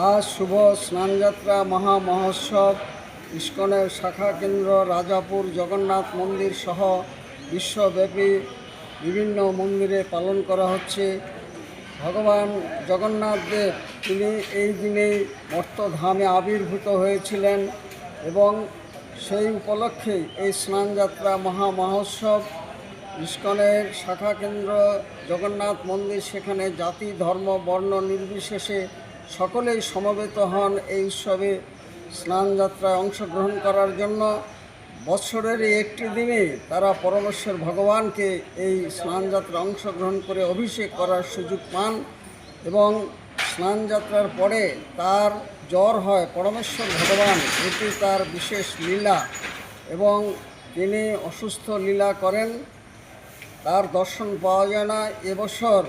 आज शुभ स्नानযাত্রা महा महोत्सव इस्कনের शाखा केंद्र राजापुर जगन्नाथ मंदिर सह विश्वव्यापी विभिन्न मंदिरे पालन करा होच्छे। भगवान जगन्नाथ देव तिनि এই দিনেই মর্তধামে আবির্ভূত হয়েছিলেন এবং সেই উপলক্ষে এই স্নানযাত্রা মহা মহোৎসব ইস্কনের শাখা কেন্দ্র জগন্নাথ মন্দির সেখানে জাতি ধর্ম বর্ণ নির্বিশেষে সকলেই সমবেত হন এই উৎসবে স্নানযাত্রায় অংশগ্রহণ করার জন্য। বৎসরের একটি দিনে তারা পরমেশ্বর ভগবানকে এই স্নানযাত্রা অংশগ্রহণ করে অভিষেক করার সুযোগ পান এবং স্নানযাত্রার পরে তার জ্বর হয় পরমেশ্বর ভগবান, এটি তার বিশেষ লীলা এবং তিনি অসুস্থ লীলা করেন, তার দর্শন পাওয়া যায় না। এবছর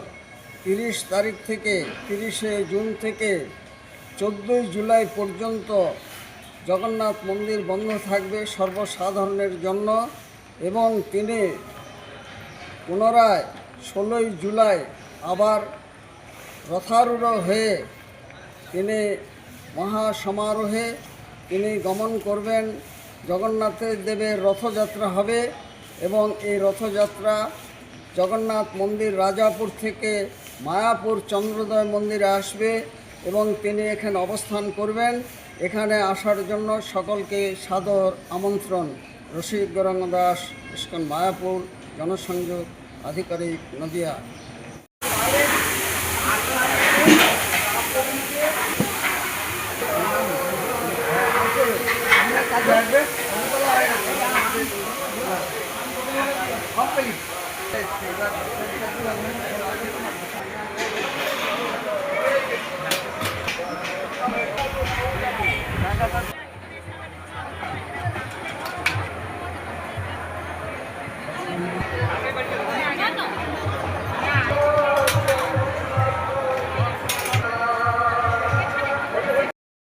30 তারিখ থেকে 30শে জুন থেকে 14ই জুলাই পর্যন্ত জগন্নাথ মন্দির বন্ধ থাকবে সর্বসাধারণের জন্য এবং তিনি পুনরায় 16ই জুলাই আবার রথারূঢ় হয়ে তিনি মহাসমারোহে তিনি গমন করবেন। জগন্নাথের দেবের রথযাত্রা হবে এবং এই রথযাত্রা জগন্নাথ মন্দির রাজাপুর থেকে মায়াপুর চন্দ্রোদয় মন্দিরে আসবে এবং তিনি এখানে অবস্থান করবেন। এখানে আসার জন্য সকলকে সাদর আমন্ত্রণ। রসিক গৌরাঙ্গ দাস, ইস্কন মায়াপুর, জনসংযোগ আধিকারিক, নদিয়া। complete.